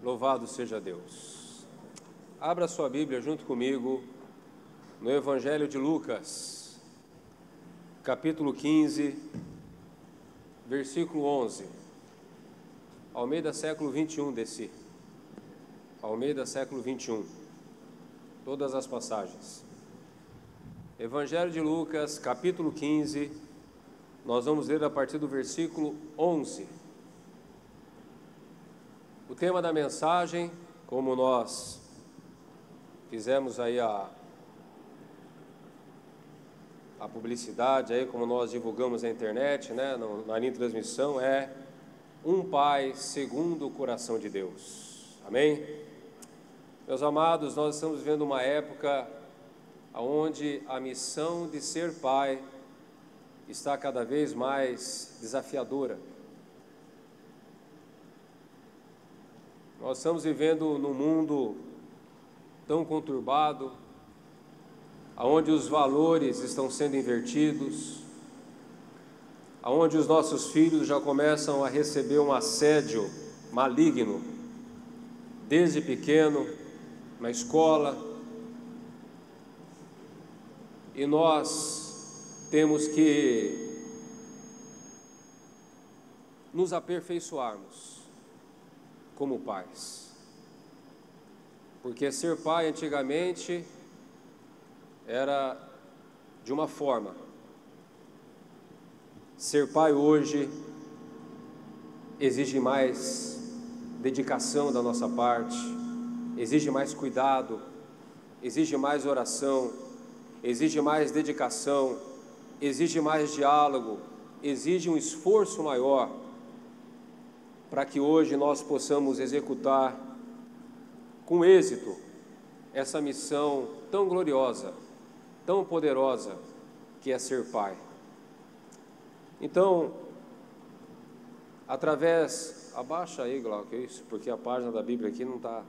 Louvado seja Deus. Abra sua Bíblia junto comigo no Evangelho de Lucas, capítulo 15, versículo 11. Almeida século 21 Almeida século 21. Todas as passagens. Evangelho de Lucas, capítulo 15, nós vamos ler a partir do versículo 11. O tema da mensagem, como nós fizemos aí a publicidade, aí, como nós divulgamos na internet, né, na linha de transmissão, é um pai segundo o coração de Deus. Amém? Meus amados, nós estamos vivendo uma época onde a missão de ser pai está cada vez mais desafiadora. Nós estamos vivendo num mundo tão conturbado, onde os valores estão sendo invertidos, onde os nossos filhos já começam a receber um assédio maligno, desde pequeno, na escola, e nós temos que nos aperfeiçoarmos como pais, porque ser pai antigamente era de uma forma, ser pai hoje exige mais dedicação da nossa parte, exige mais cuidado, exige mais oração, exige mais dedicação, exige mais diálogo, exige um esforço maior, para que hoje nós possamos executar com êxito essa missão tão gloriosa, tão poderosa, que é ser pai. Então, através... Abaixa aí, Glauco, isso, porque a página da Bíblia aqui não está...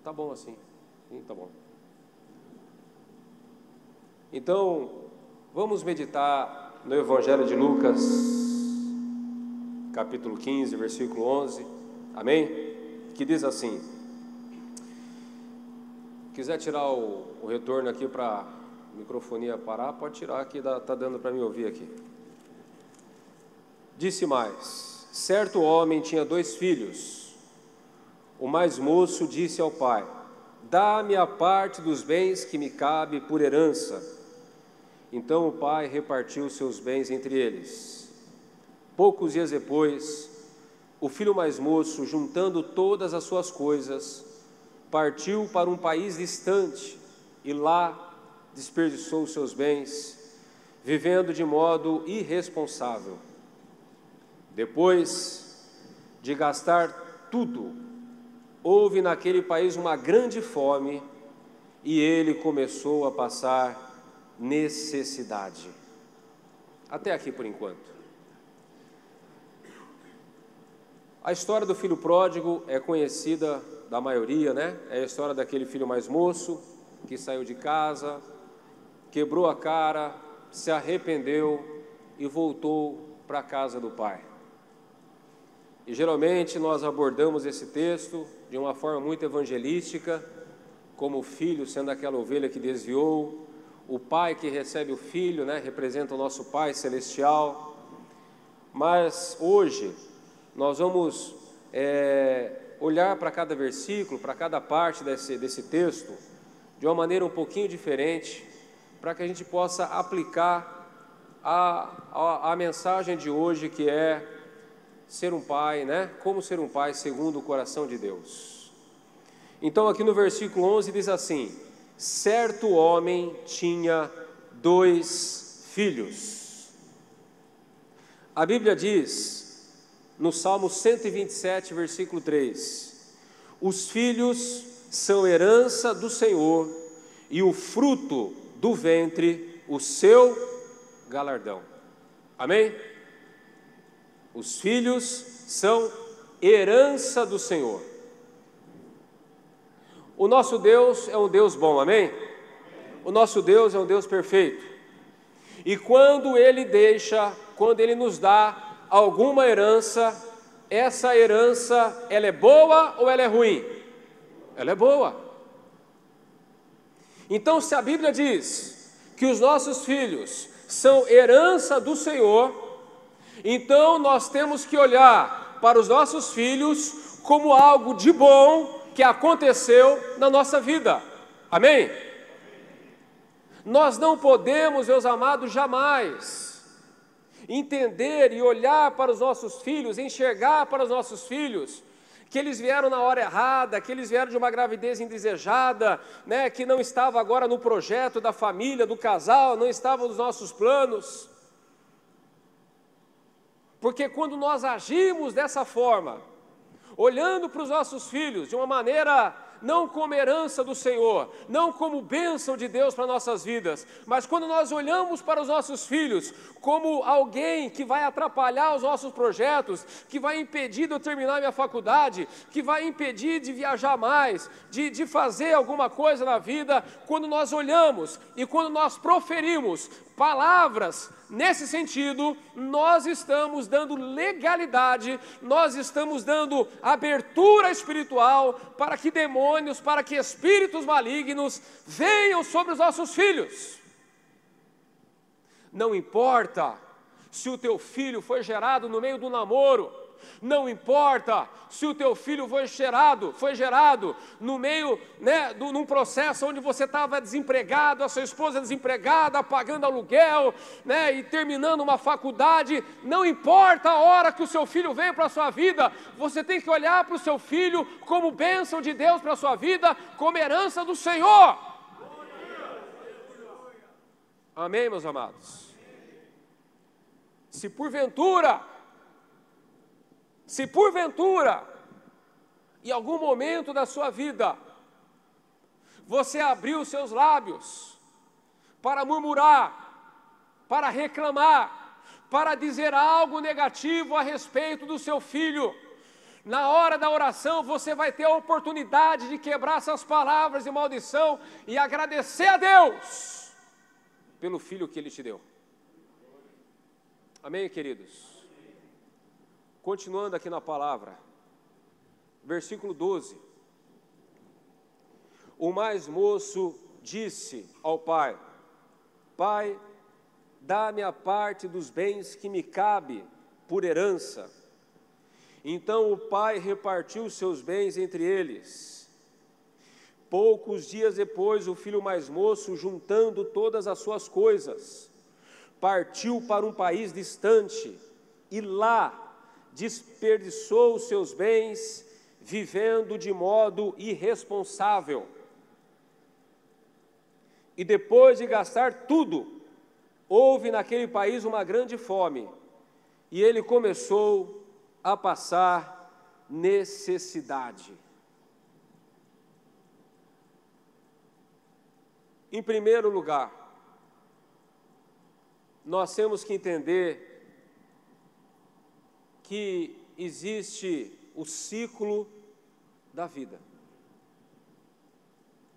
Tá bom assim, tá bom. Então, vamos meditar no Evangelho de Lucas, capítulo 15, versículo 11, amém? Que diz assim: quiser tirar o retorno aqui para a microfonia parar, pode tirar, aqui está dando para me ouvir aqui. Disse mais: certo homem tinha 2 filhos. O mais moço disse ao pai: dá-me a parte dos bens que me cabe por herança. Então o pai repartiu seus bens entre eles. Poucos dias depois, o filho mais moço, juntando todas as suas coisas, partiu para um país distante e lá desperdiçou seus bens, vivendo de modo irresponsável. Depois de gastar tudo, houve naquele país uma grande fome e ele começou a passar necessidade. Até aqui por enquanto. A história do filho pródigo é conhecida da maioria, né? É a história daquele filho mais moço que saiu de casa, quebrou a cara, se arrependeu e voltou para a casa do pai. E geralmente nós abordamos esse texto de uma forma muito evangelística, como o filho sendo aquela ovelha que desviou, o pai que recebe o filho, né? Representa o nosso Pai Celestial. Mas hoje nós vamos olhar para cada versículo, para cada parte desse texto, de uma maneira um pouquinho diferente, para que a gente possa aplicar a mensagem de hoje, que é ser um pai, né? Como ser um pai segundo o coração de Deus. Então aqui no versículo 11 diz assim: certo homem tinha 2 filhos. A Bíblia diz no Salmo 127, versículo 3: os filhos são herança do Senhor, e o fruto do ventre o seu galardão. Amém? Os filhos são herança do Senhor. O nosso Deus é um Deus bom, amém? O nosso Deus é um Deus perfeito. E quando Ele nos dá alguma herança, essa herança, ela é boa ou ela é ruim? Ela é boa. Então, se a Bíblia diz que os nossos filhos são herança do Senhor, então nós temos que olhar para os nossos filhos como algo de bom que aconteceu na nossa vida. Amém? Nós não podemos, meus amados, jamais entender e olhar para os nossos filhos, enxergar para os nossos filhos, que eles vieram na hora errada, que eles vieram de uma gravidez indesejada, né, que não estava agora no projeto da família, do casal, não estava nos nossos planos. Porque quando nós agimos dessa forma, olhando para os nossos filhos de uma maneira não como herança do Senhor, não como bênção de Deus para nossas vidas, mas quando nós olhamos para os nossos filhos como alguém que vai atrapalhar os nossos projetos, que vai impedir de eu terminar minha faculdade, que vai impedir de viajar mais, de fazer alguma coisa na vida, quando nós olhamos e quando nós proferimos palavras nesse sentido, nós estamos dando legalidade, nós estamos dando abertura espiritual para que demônios, para que espíritos malignos venham sobre os nossos filhos. Não importa se o teu filho foi gerado no meio do namoro, não importa se o teu filho foi gerado no meio, né, num processo onde você estava desempregado, a sua esposa desempregada, pagando aluguel, né, e terminando uma faculdade, não importa a hora que o seu filho veio para a sua vida, você tem que olhar para o seu filho como bênção de Deus para a sua vida, como herança do Senhor. Amém, meus amados? Se porventura, em algum momento da sua vida, você abriu os seus lábios para murmurar, para reclamar, para dizer algo negativo a respeito do seu filho, na hora da oração você vai ter a oportunidade de quebrar essas palavras de maldição e agradecer a Deus pelo filho que Ele te deu. Amém, queridos? Continuando aqui na palavra, versículo 12. O mais moço disse ao pai: Pai, dá-me a parte dos bens que me cabe por herança. Então o pai repartiu seus bens entre eles. Poucos dias depois, o filho mais moço, juntando todas as suas coisas, partiu para um país distante e lá desperdiçou os seus bens, vivendo de modo irresponsável. E depois de gastar tudo, houve naquele país uma grande fome, e ele começou a passar necessidade. Em primeiro lugar, nós temos que entender que existe o ciclo da vida.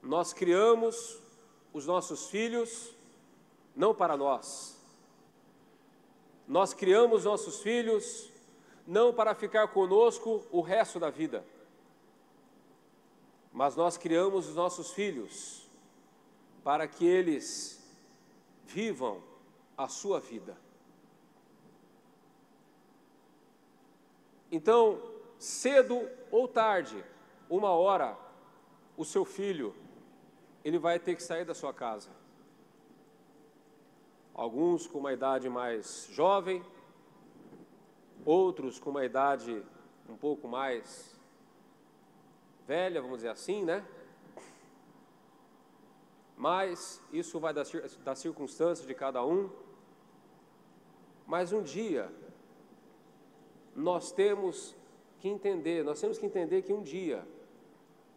Nós criamos os nossos filhos não para nós. Nós criamos nossos filhos não para ficar conosco o resto da vida. Mas nós criamos os nossos filhos para que eles vivam a sua vida. Então, cedo ou tarde, uma hora, o seu filho, ele vai ter que sair da sua casa. Alguns com uma idade mais jovem, outros com uma idade um pouco mais velha, vamos dizer assim, né? Mas isso vai das circunstâncias de cada um. Mas um dia nós temos que entender que um dia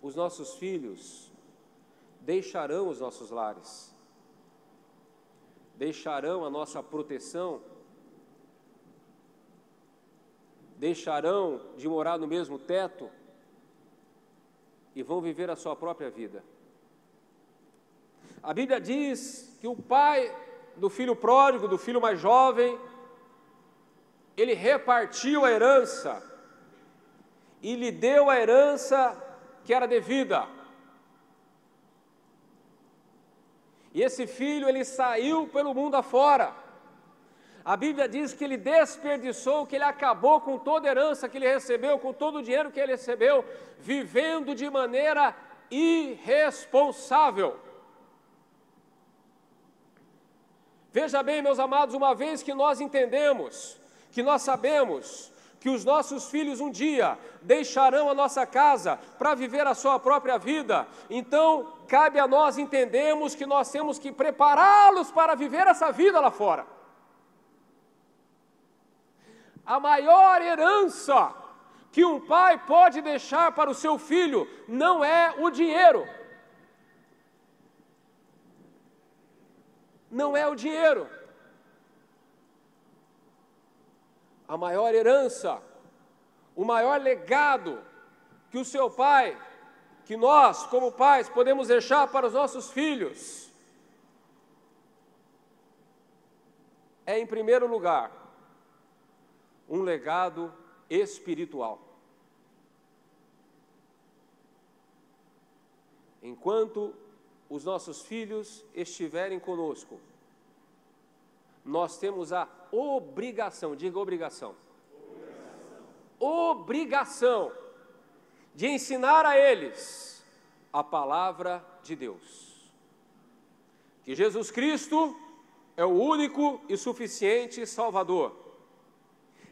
os nossos filhos deixarão os nossos lares, deixarão a nossa proteção, deixarão de morar no mesmo teto e vão viver a sua própria vida. A Bíblia diz que o pai do filho pródigo, do filho mais jovem, ele repartiu a herança e lhe deu a herança que era devida. E esse filho, ele saiu pelo mundo afora. A Bíblia diz que ele desperdiçou, que ele acabou com toda a herança que ele recebeu, com todo o dinheiro que ele recebeu, vivendo de maneira irresponsável. Veja bem, meus amados, uma vez que nós entendemos, que nós sabemos que os nossos filhos um dia deixarão a nossa casa para viver a sua própria vida, então cabe a nós entendermos que nós temos que prepará-los para viver essa vida lá fora. A maior herança que um pai pode deixar para o seu filho não é o dinheiro. Não é o dinheiro. A maior herança, o maior legado que o seu pai, que nós, como pais, podemos deixar para os nossos filhos, é, em primeiro lugar, um legado espiritual. Enquanto os nossos filhos estiverem conosco, nós temos a obrigação, diga obrigação, obrigação de ensinar a eles a palavra de Deus. Que Jesus Cristo é o único e suficiente Salvador.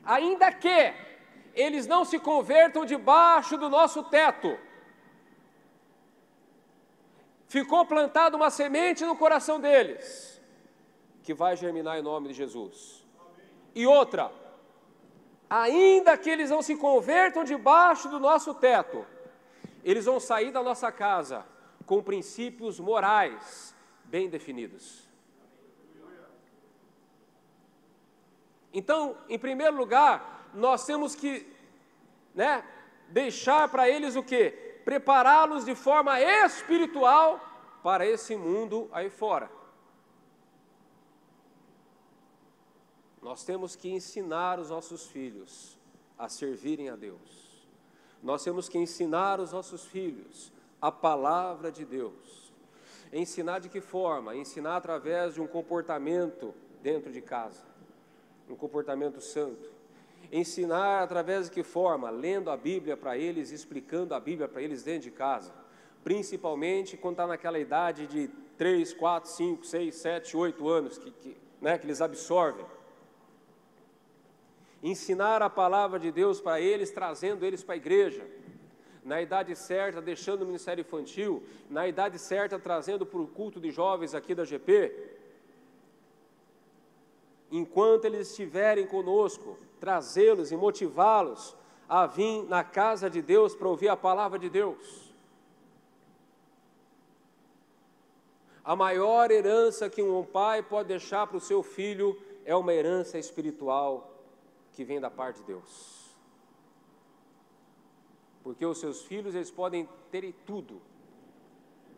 Ainda que eles não se convertam debaixo do nosso teto, ficou plantada uma semente no coração deles, que vai germinar em nome de Jesus. E outra, ainda que eles não se convertam debaixo do nosso teto, eles vão sair da nossa casa com princípios morais bem definidos. Então, em primeiro lugar, nós temos que, deixar para eles o quê? Prepará-los de forma espiritual para esse mundo aí fora. Nós temos que ensinar os nossos filhos a servirem a Deus. Nós temos que ensinar os nossos filhos a palavra de Deus. Ensinar de que forma? Ensinar através de um comportamento dentro de casa, um comportamento santo. Ensinar através de que forma? Lendo a Bíblia para eles, explicando a Bíblia para eles dentro de casa. Principalmente quando está naquela idade de 3, 4, 5, 6, 7, 8 anos que eles absorvem. Ensinar a palavra de Deus para eles, trazendo eles para a igreja. Na idade certa, deixando o ministério infantil. Na idade certa, trazendo para o culto de jovens aqui da GP. Enquanto eles estiverem conosco, trazê-los e motivá-los a vir na casa de Deus para ouvir a palavra de Deus. A maior herança que um pai pode deixar para o seu filho é uma herança espiritual que vem da parte de Deus. Porque os seus filhos, eles podem ter tudo,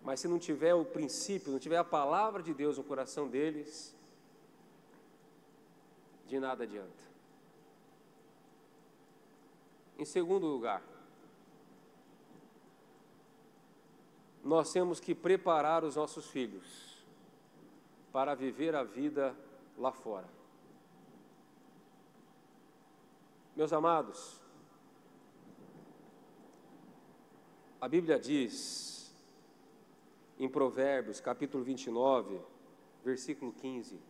mas se não tiver o princípio, não tiver a palavra de Deus no coração deles, de nada adianta. Em segundo lugar, nós temos que preparar os nossos filhos para viver a vida lá fora. Meus amados, a Bíblia diz, em Provérbios, capítulo 29, versículo 15,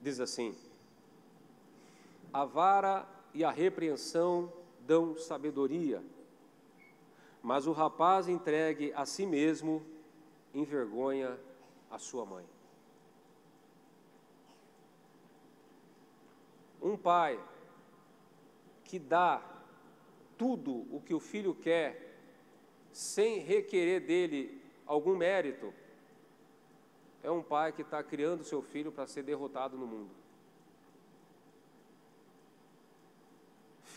diz assim: a vara e a repreensão dão sabedoria, mas o rapaz entregue a si mesmo envergonha a sua mãe. Um pai que dá tudo o que o filho quer, sem requerer dele algum mérito, é um pai que está criando seu filho para ser derrotado no mundo.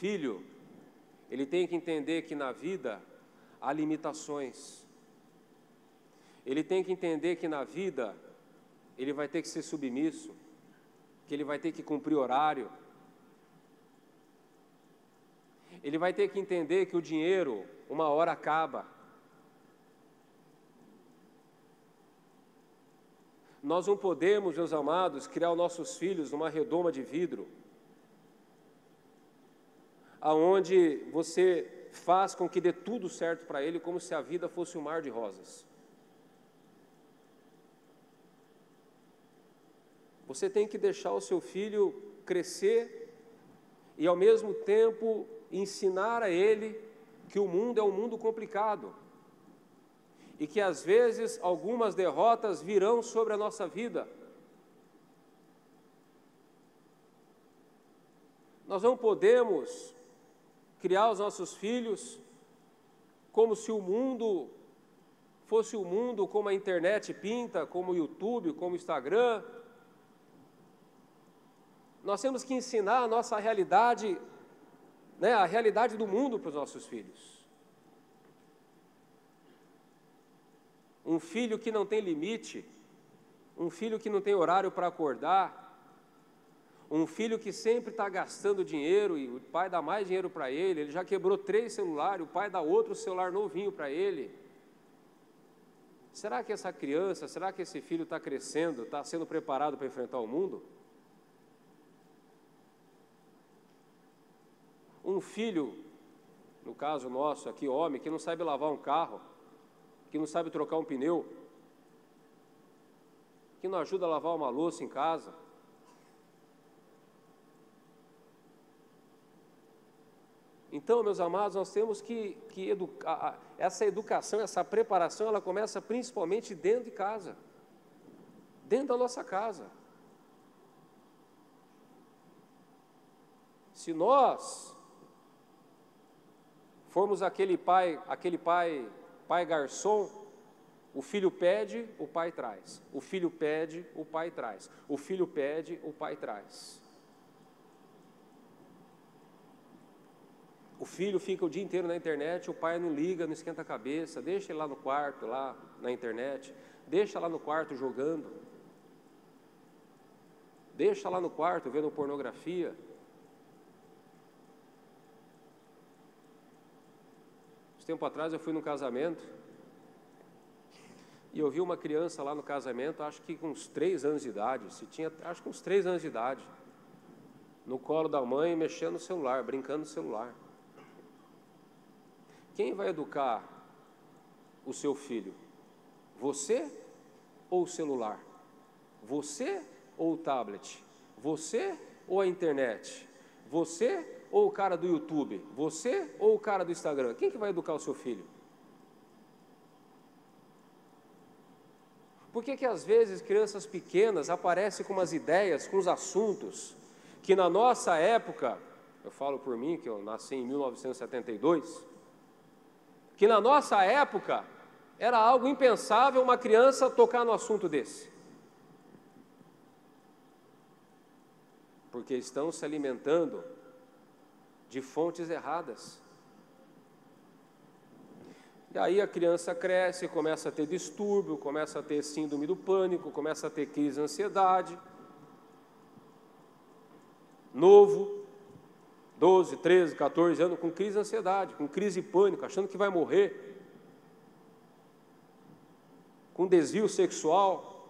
Filho, ele tem que entender que na vida há limitações. Ele tem que entender que na vida ele vai ter que ser submisso, que ele vai ter que cumprir horário. Ele vai ter que entender que o dinheiro, uma hora acaba. Nós não podemos, meus amados, criar os nossos filhos numa redoma de vidro, aonde você faz com que dê tudo certo para ele, como se a vida fosse um mar de rosas. Você tem que deixar o seu filho crescer e, ao mesmo tempo, ensinar a ele que o mundo é um mundo complicado e que, às vezes, algumas derrotas virão sobre a nossa vida. Nós não podemos criar os nossos filhos como se o mundo fosse o mundo como a internet pinta, como o YouTube, como o Instagram. Nós temos que ensinar a nossa realidade, né, a realidade do mundo para os nossos filhos. Um filho que não tem limite, um filho que não tem horário para acordar, um filho que sempre está gastando dinheiro e o pai dá mais dinheiro para ele, ele já quebrou 3 celulares, o pai dá outro celular novinho para ele. Será que essa criança, será que esse filho está crescendo, está sendo preparado para enfrentar o mundo? Um filho, no caso nosso aqui, homem, que não sabe lavar um carro, que não sabe trocar um pneu, que não ajuda a lavar uma louça em casa. Então, meus amados, nós temos que educar, essa educação, essa preparação, ela começa principalmente dentro de casa, dentro da nossa casa. Se nós formos aquele pai garçom, o filho pede, o pai traz. O filho pede, o pai traz. O filho pede, o pai traz. O filho fica o dia inteiro na internet, o pai não liga, não esquenta a cabeça, deixa ele lá no quarto, lá na internet, deixa lá no quarto jogando, deixa lá no quarto vendo pornografia. Tempo atrás eu fui num casamento e eu vi uma criança lá no casamento, acho que com uns 3 anos de idade, acho que uns 3 anos de idade, no colo da mãe, mexendo no celular, brincando no celular. Quem vai educar o seu filho? Você ou o celular? Você ou o tablet? Você ou a internet? Você ou o cara do YouTube? Você ou o cara do Instagram? Quem que vai educar o seu filho? Por que às vezes crianças pequenas aparecem com umas ideias, com uns assuntos, que na nossa época, eu falo por mim, que eu nasci em 1972, que na nossa época era algo impensável uma criança tocar no assunto desse. Porque estão se alimentando de fontes erradas. E aí a criança cresce, começa a ter distúrbio, começa a ter síndrome do pânico, começa a ter crise de ansiedade. Novo, 12, 13, 14 anos, com crise de ansiedade, com crise de pânico, achando que vai morrer, com desvio sexual,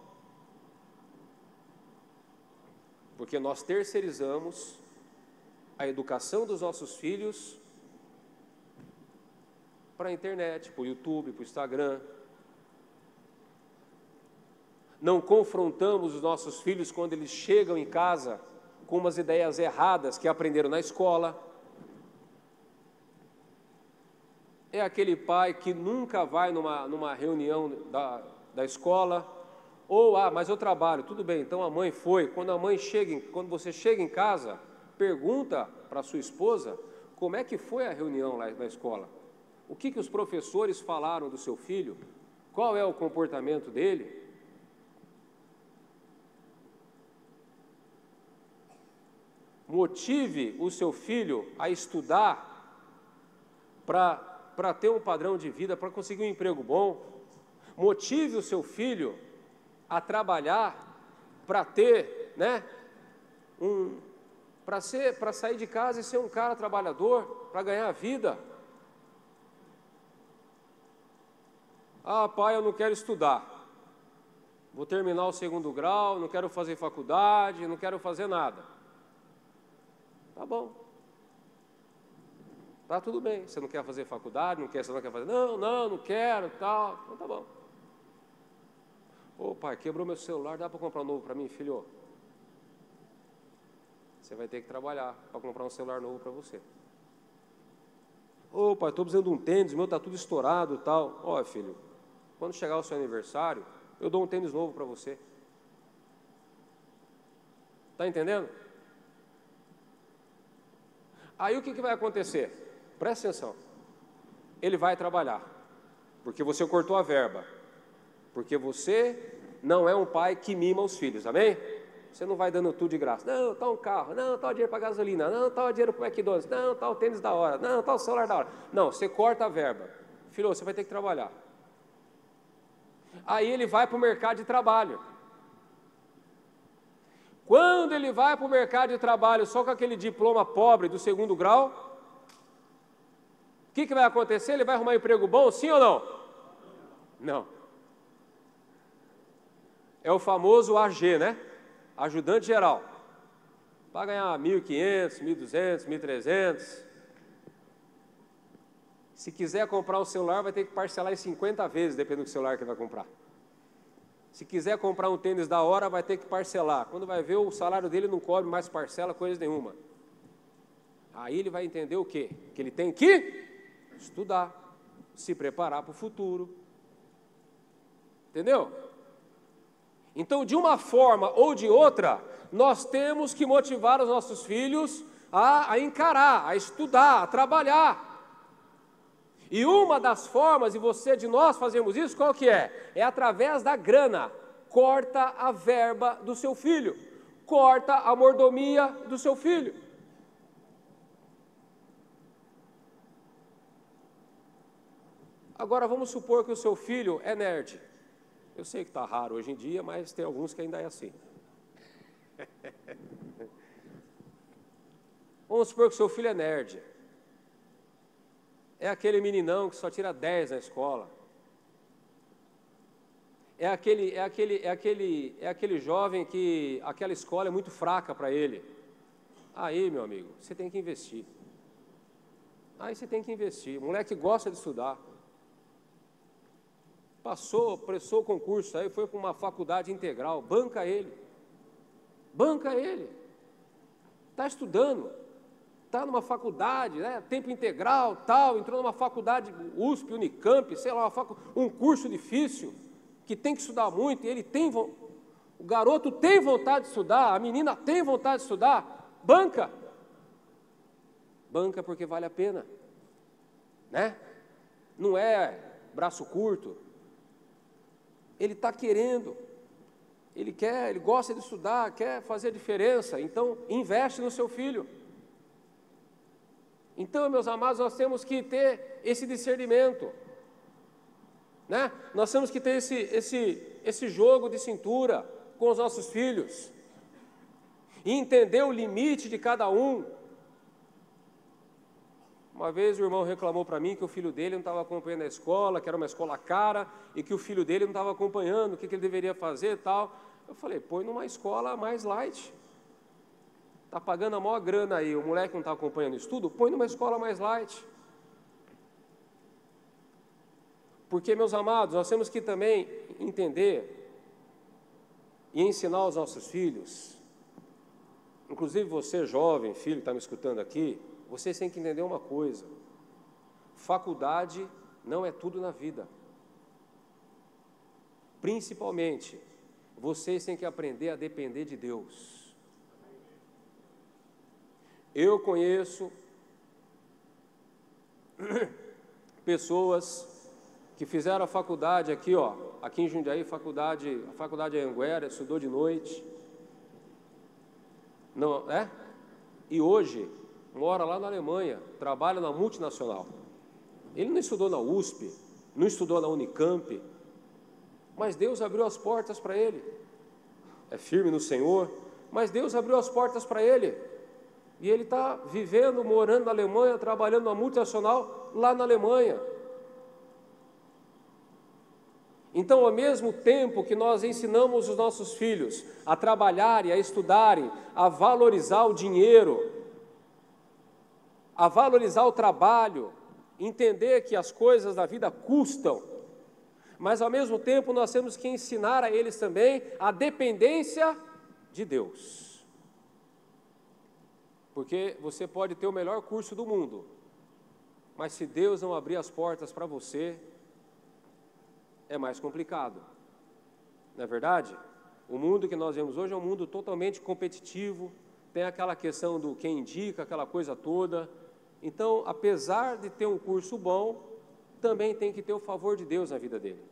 porque nós terceirizamos a educação dos nossos filhos para a internet, para o YouTube, para o Instagram. Não confrontamos os nossos filhos quando eles chegam em casa com umas ideias erradas que aprenderam na escola. É aquele pai que nunca vai numa reunião da escola, ou, mas eu trabalho, tudo bem, então a mãe foi. Quando você chega em casa, pergunta para a sua esposa como é que foi a reunião lá na escola. O que os professores falaram do seu filho? Qual é o comportamento dele? Motive o seu filho a estudar para ter um padrão de vida, para conseguir um emprego bom. Motive o seu filho a trabalhar para ter, para sair de casa e ser um cara trabalhador, para ganhar a vida. Ah, pai, eu não quero estudar. Vou terminar o 2º grau, não quero fazer faculdade, não quero fazer nada. Tá bom. Tá tudo bem. Você não quer fazer faculdade, você não quer fazer. Não quero, tal. Então tá bom. Ô pai, quebrou meu celular, dá para comprar um novo para mim, filho? Você vai ter que trabalhar para comprar um celular novo para você. Ô pai, estou precisando de um tênis, meu está tudo estourado e tal. Ó filho, quando chegar o seu aniversário, eu dou um tênis novo para você. Está entendendo? Aí o que vai acontecer? Presta atenção. Ele vai trabalhar, porque você cortou a verba. Porque você não é um pai que mima os filhos, amém? Você não vai dando tudo de graça. Não, tá um carro. Não, tá o dinheiro para gasolina. Não, tá o dinheiro para o McDonald's. Não, tá o tênis da hora. Não, tá o celular da hora. Não, você corta a verba. Filho, você vai ter que trabalhar. Aí ele vai para o mercado de trabalho. Quando ele vai para o mercado de trabalho só com aquele diploma pobre do 2º grau, o que vai acontecer? Ele vai arrumar um emprego bom, sim ou não? Não. É o famoso AG, né? Ajudante geral. Vai ganhar 1.500, 1.200, 1.300. Se quiser comprar um celular, vai ter que parcelar em 50 vezes, dependendo do celular que vai comprar. Se quiser comprar um tênis da hora, vai ter que parcelar. Quando vai ver, o salário dele não cobre mais parcela, coisa nenhuma. Aí ele vai entender o quê? Que ele tem que estudar, se preparar para o futuro. Entendeu? Então, de uma forma ou de outra, nós temos que motivar os nossos filhos a encarar, a estudar, a trabalhar. E uma das formas, e de nós fazemos isso, qual que é? É através da grana. Corta a verba do seu filho. Corta a mordomia do seu filho. Agora, vamos supor que o seu filho é nerd. Eu sei que está raro hoje em dia, mas tem alguns que ainda é assim. Vamos supor que o seu filho é nerd. É aquele meninão que só tira 10 na escola. É aquele jovem que aquela escola é muito fraca para ele. Aí, meu amigo, você tem que investir. Aí você tem que investir. O moleque gosta de estudar. Prestou o concurso, aí foi para uma faculdade integral. Banca ele. Banca ele. Está estudando. Está numa faculdade, né, tempo integral, tal, entrou numa faculdade USP, Unicamp, sei lá, um curso difícil, que tem que estudar muito, e o garoto tem vontade de estudar, a menina tem vontade de estudar, banca. Banca porque vale a pena, né? Não é braço curto. Ele está querendo, ele gosta de estudar, quer fazer a diferença, então investe no seu filho. Então, meus amados, nós temos que ter esse discernimento, né? Nós temos que ter esse jogo de cintura com os nossos filhos e entender o limite de cada um. Uma vez o irmão reclamou para mim que o filho dele não estava acompanhando a escola, que era uma escola cara, e que o filho dele não estava acompanhando, o que ele deveria fazer e tal. Eu falei, põe numa escola mais light. Está pagando a maior grana aí, o moleque não está acompanhando o estudo, põe numa escola mais light. Porque, meus amados, nós temos que também entender e ensinar aos nossos filhos, inclusive você jovem, filho que está me escutando aqui, vocês têm que entender uma coisa: faculdade não é tudo na vida. Principalmente, vocês têm que aprender a depender de Deus. Eu conheço pessoas que fizeram a faculdade aqui, aqui em Jundiaí, a faculdade Anhanguera, estudou de noite, não é? E hoje mora lá na Alemanha, trabalha na multinacional. Ele não estudou na USP, não estudou na Unicamp, mas Deus abriu as portas para ele. É firme no Senhor, mas Deus abriu as portas para ele. E ele está vivendo, morando na Alemanha, trabalhando numa multinacional lá na Alemanha. Então, ao mesmo tempo que nós ensinamos os nossos filhos a trabalharem, a estudarem, a valorizar o dinheiro, a valorizar o trabalho, entender que as coisas da vida custam, mas ao mesmo tempo nós temos que ensinar a eles também a dependência de Deus. Porque você pode ter o melhor curso do mundo, mas se Deus não abrir as portas para você, é mais complicado. Não é verdade? O mundo que nós vemos hoje é um mundo totalmente competitivo, tem aquela questão do quem indica, aquela coisa toda. Então, apesar de ter um curso bom, também tem que ter o favor de Deus na vida dele.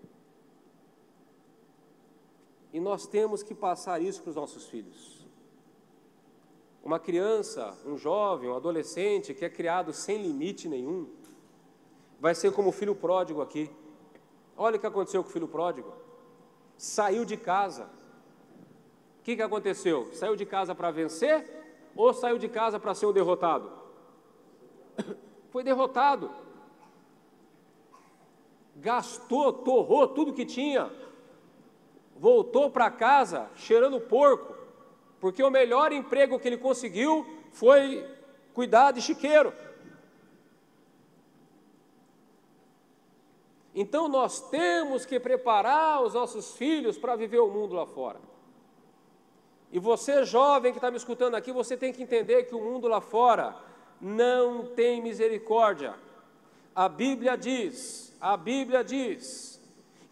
E nós temos que passar isso para os nossos filhos. Uma criança, um jovem, um adolescente que é criado sem limite nenhum, vai ser como o filho pródigo aqui. Olha o que aconteceu com o filho pródigo. Saiu de casa. O que aconteceu? Saiu de casa para vencer ou saiu de casa para ser um derrotado? Foi derrotado. Gastou, torrou tudo que tinha. Voltou para casa cheirando porco, porque o melhor emprego que ele conseguiu foi cuidar de chiqueiro. Então nós temos que preparar os nossos filhos para viver o mundo lá fora. E você, jovem que está me escutando aqui, você tem que entender que o mundo lá fora não tem misericórdia. A Bíblia diz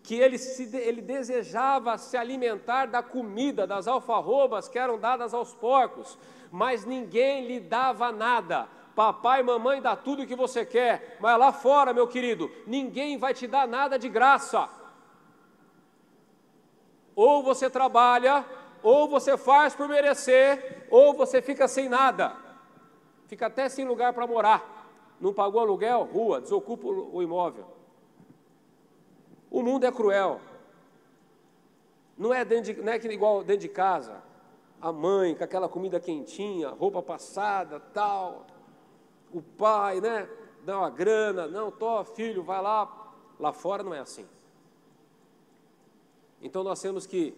que ele desejava se alimentar da comida, das alfarrobas que eram dadas aos porcos, mas ninguém lhe dava nada. Papai e mamãe dá tudo o que você quer, mas lá fora, meu querido, ninguém vai te dar nada de graça. Ou você trabalha, ou você faz por merecer, ou você fica sem nada. Fica até sem lugar para morar. Não pagou aluguel? Rua, desocupa o imóvel. O mundo é cruel. Não é igual dentro de casa. A mãe com aquela comida quentinha, roupa passada, tal. O pai, dá uma grana. Não, filho, vai lá. Lá fora não é assim. Então nós temos que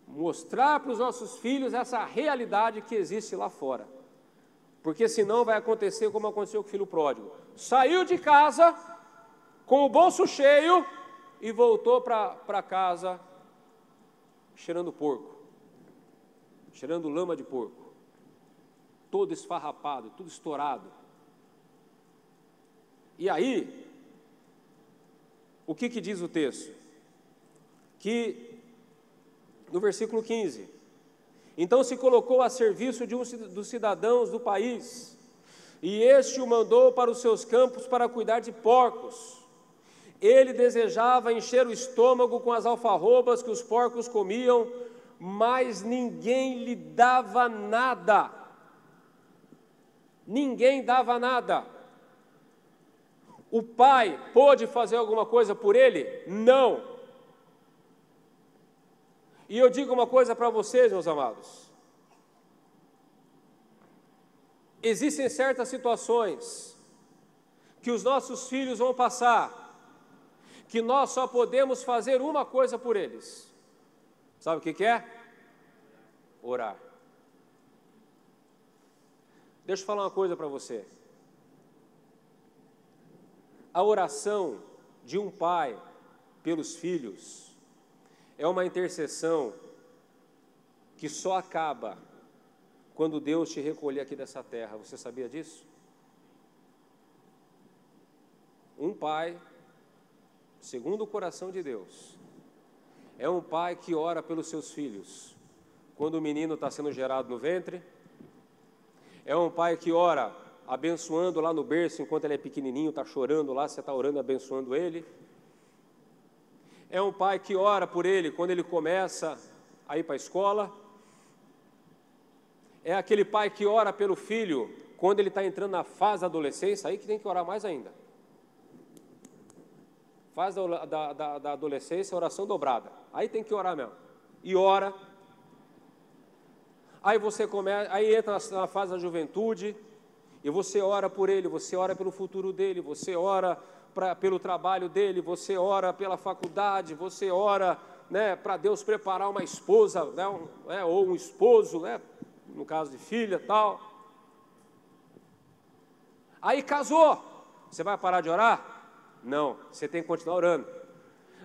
mostrar para os nossos filhos essa realidade que existe lá fora. Porque senão vai acontecer como aconteceu com o filho pródigo. Saiu de casa com o bolso cheio e voltou para casa cheirando porco, cheirando lama de porco, todo esfarrapado, tudo estourado. E aí, o que diz o texto? Que no versículo 15, então se colocou a serviço de um dos cidadãos do país, e este o mandou para os seus campos para cuidar de porcos. Ele desejava encher o estômago com as alfarrobas que os porcos comiam, mas ninguém lhe dava nada. Ninguém dava nada. O pai pôde fazer alguma coisa por ele? Não. E eu digo uma coisa para vocês, meus amados. Existem certas situações que os nossos filhos vão passar, que nós só podemos fazer uma coisa por eles. Sabe o que é? Orar. Deixa eu falar uma coisa para você. A oração de um pai pelos filhos é uma intercessão que só acaba quando Deus te recolher aqui dessa terra. Você sabia disso? Um pai, segundo o coração de Deus, é um pai que ora pelos seus filhos quando o menino está sendo gerado no ventre. É um pai que ora abençoando lá no berço enquanto ele é pequenininho, está chorando lá, você está orando e abençoando ele. É um pai que ora por ele quando ele começa a ir para a escola. É aquele pai que ora pelo filho quando ele está entrando na fase da adolescência, aí que tem que orar mais ainda. Fase da adolescência, oração dobrada. Aí tem que orar mesmo. E ora. Aí você começa, aí entra na fase da juventude, e você ora por ele, você ora pelo futuro dele, você ora pelo trabalho dele, você ora pela faculdade, você ora, né, para Deus preparar uma esposa, né, ou um esposo, né, no caso de filha, tal. Aí casou, você vai parar de orar? Não, você tem que continuar orando.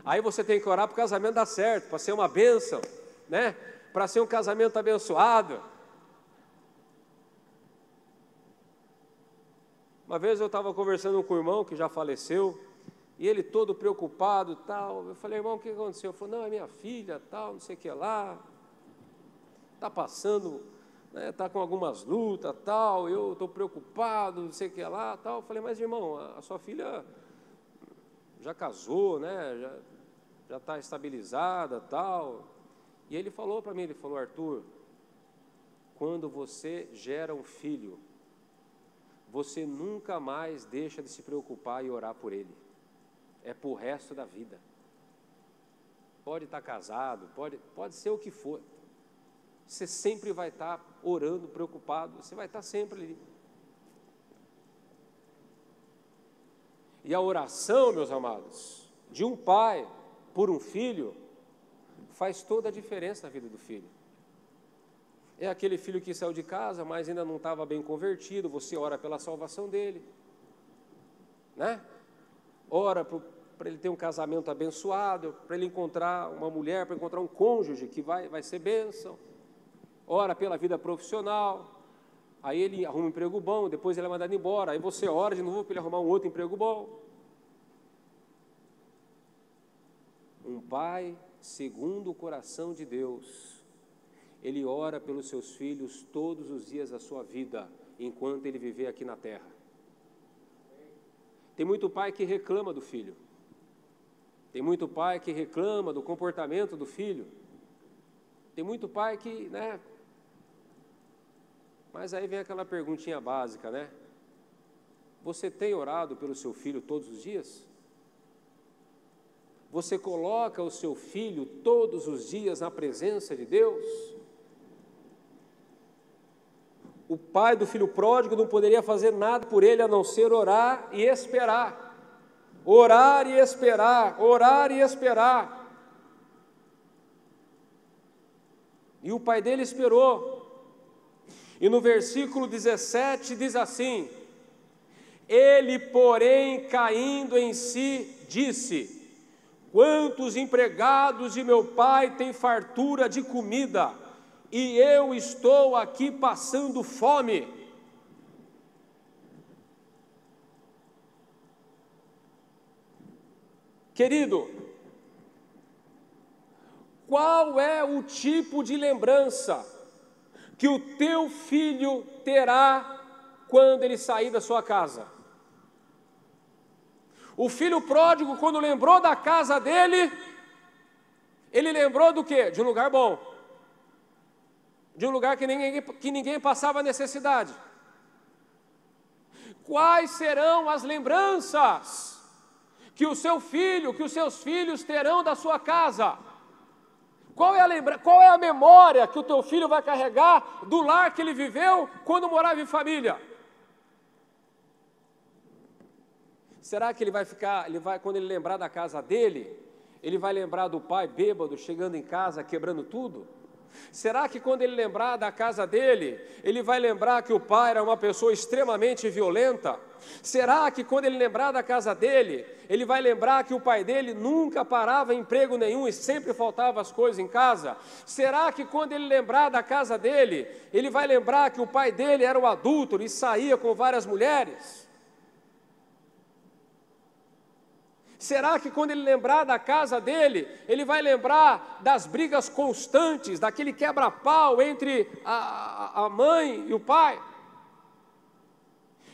Aí você tem que orar para o casamento dar certo, para ser uma bênção, né, para ser um casamento abençoado. Uma vez eu estava conversando com um irmão que já faleceu, e ele todo preocupado, tal. Eu falei, irmão, o que aconteceu? Ele falou, não, é minha filha, tal, não sei o que lá, está passando, né, está com algumas lutas, tal, eu estou preocupado, não sei o que lá, tal. Eu falei, mas irmão, a sua filha já casou, né, já está estabilizada, tal. E ele falou para mim, ele falou, Arthur, quando você gera um filho, você nunca mais deixa de se preocupar e orar por ele. É para o resto da vida. Pode estar casado, pode ser o que for. Você sempre vai estar orando, preocupado, você vai estar sempre ali. E a oração, meus amados, de um pai por um filho, faz toda a diferença na vida do filho. É aquele filho que saiu de casa, mas ainda não estava bem convertido, você ora pela salvação dele, né? Ora para ele ter um casamento abençoado, para ele encontrar uma mulher, para encontrar um cônjuge que vai ser bênção. Ora pela vida profissional, aí ele arruma um emprego bom, depois ele é mandado embora, aí você ora de novo para ele arrumar um outro emprego bom. Um pai segundo o coração de Deus, ele ora pelos seus filhos todos os dias da sua vida, enquanto ele viver aqui na terra. Tem muito pai que reclama do filho. Tem muito pai que reclama do comportamento do filho. Tem muito pai que, né? Mas aí vem aquela perguntinha básica, né? Você tem orado pelo seu filho todos os dias? Você coloca o seu filho todos os dias na presença de Deus? O pai do filho pródigo não poderia fazer nada por ele a não ser orar e esperar. Orar e esperar, orar e esperar. E o pai dele esperou. E no versículo 17 diz assim: ele, porém, caindo em si, disse: quantos empregados de meu pai têm fartura de comida, e eu estou aqui passando fome. Querido, qual é o tipo de lembrança que o teu filho terá quando ele sair da sua casa? O filho pródigo, quando lembrou da casa dele, ele lembrou do quê? De um lugar bom. De um lugar que ninguém passava necessidade. Quais serão as lembranças que o seu filho, que os seus filhos terão da sua casa? Qual é a memória que o teu filho vai carregar do lar que ele viveu quando morava em família? Será que quando ele lembrar da casa dele, ele vai lembrar do pai bêbado chegando em casa quebrando tudo? Será que quando ele lembrar da casa dele, ele vai lembrar que o pai era uma pessoa extremamente violenta? Será que quando ele lembrar da casa dele, ele vai lembrar que o pai dele nunca parava em emprego nenhum e sempre faltava as coisas em casa? Será que quando ele lembrar da casa dele, ele vai lembrar que o pai dele era um adúltero e saía com várias mulheres? Será que quando ele lembrar da casa dele, ele vai lembrar das brigas constantes, daquele quebra-pau entre a mãe e o pai?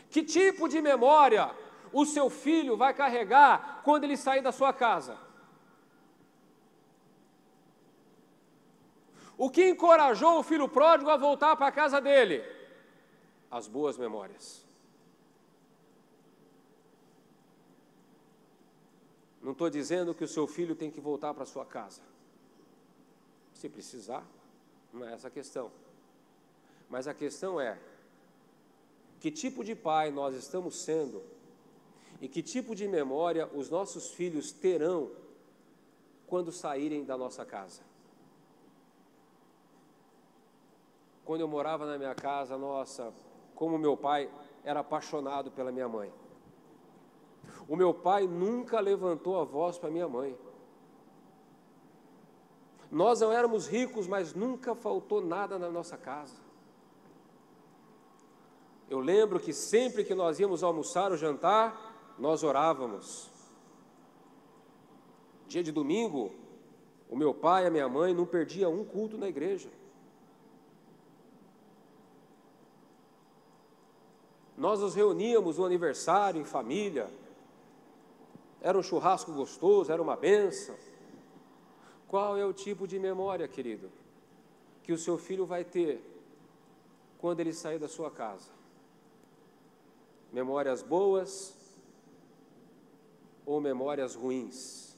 Que tipo de memória o seu filho vai carregar quando ele sair da sua casa? O que encorajou o filho pródigo a voltar para a casa dele? As boas memórias. Não estou dizendo que o seu filho tem que voltar para a sua casa. Se precisar, não é essa a questão. Mas a questão é, que tipo de pai nós estamos sendo e que tipo de memória os nossos filhos terão quando saírem da nossa casa? Quando eu morava na minha casa, nossa, como meu pai era apaixonado pela minha mãe. O meu pai nunca levantou a voz para minha mãe. Nós não éramos ricos, mas nunca faltou nada na nossa casa. Eu lembro que sempre que nós íamos almoçar ou jantar, nós orávamos. Dia de domingo, o meu pai e a minha mãe não perdiam um culto na igreja. Nós nos reuníamos no aniversário, em família. Era um churrasco gostoso, era uma bênção. Qual é o tipo de memória, querido, que o seu filho vai ter quando ele sair da sua casa? Memórias boas ou memórias ruins?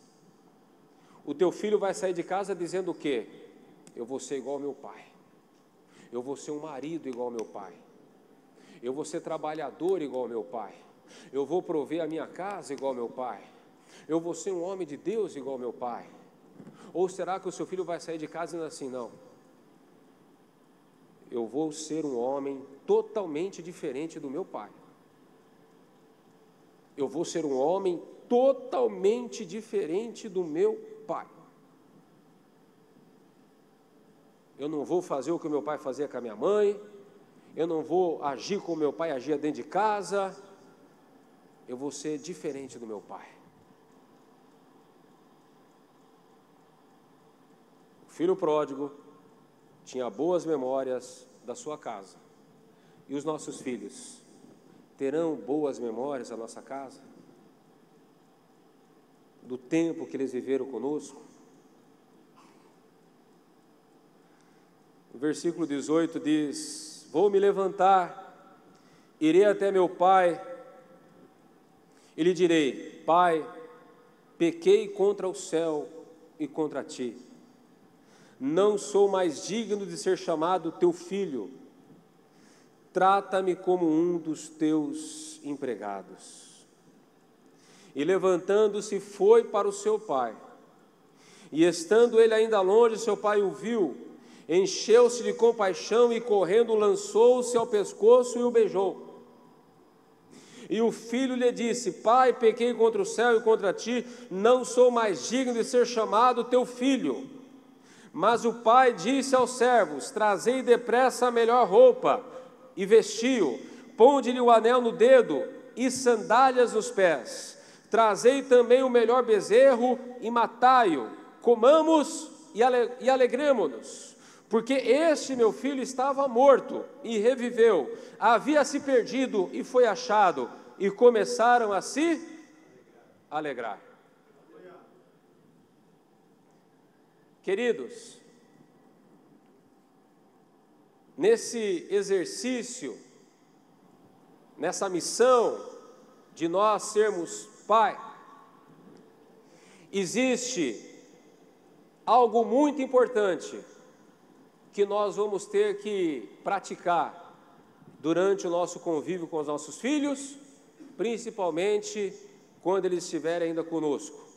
O teu filho vai sair de casa dizendo o quê? Eu vou ser igual ao meu pai. Eu vou ser um marido igual ao meu pai. Eu vou ser trabalhador igual ao meu pai. Eu vou prover a minha casa igual ao meu pai. Eu vou ser um homem de Deus igual ao meu pai. Ou será que o seu filho vai sair de casa dizendo assim, não, eu vou ser um homem totalmente diferente do meu pai. Eu vou ser um homem totalmente diferente do meu pai. Eu não vou fazer o que o meu pai fazia com a minha mãe. Eu não vou agir como meu pai agia dentro de casa. Eu vou ser diferente do meu pai. O filho pródigo tinha boas memórias da sua casa. E os nossos filhos terão boas memórias da nossa casa? Do tempo que eles viveram conosco? O versículo 18 diz: vou me levantar, irei até meu pai e lhe direi: Pai, pequei contra o céu e contra ti. Não sou mais digno de ser chamado teu filho. Trata-me como um dos teus empregados. E levantando-se foi para o seu pai. E estando ele ainda longe, seu pai o viu, encheu-se de compaixão e correndo lançou-se ao pescoço e o beijou. E o filho lhe disse: Pai, pequei contra o céu e contra ti, não sou mais digno de ser chamado teu filho. Mas o pai disse aos servos: trazei depressa a melhor roupa e vestiu, ponde-lhe o anel no dedo e sandálias nos pés. Trazei também o melhor bezerro e matai-o, comamos e alegremo-nos, porque este meu filho estava morto e reviveu, havia se perdido e foi achado, e começaram a se alegrar. Queridos, nesse exercício, nessa missão de nós sermos pai, existe algo muito importante que nós vamos ter que praticar durante o nosso convívio com os nossos filhos, principalmente quando eles estiverem ainda conosco.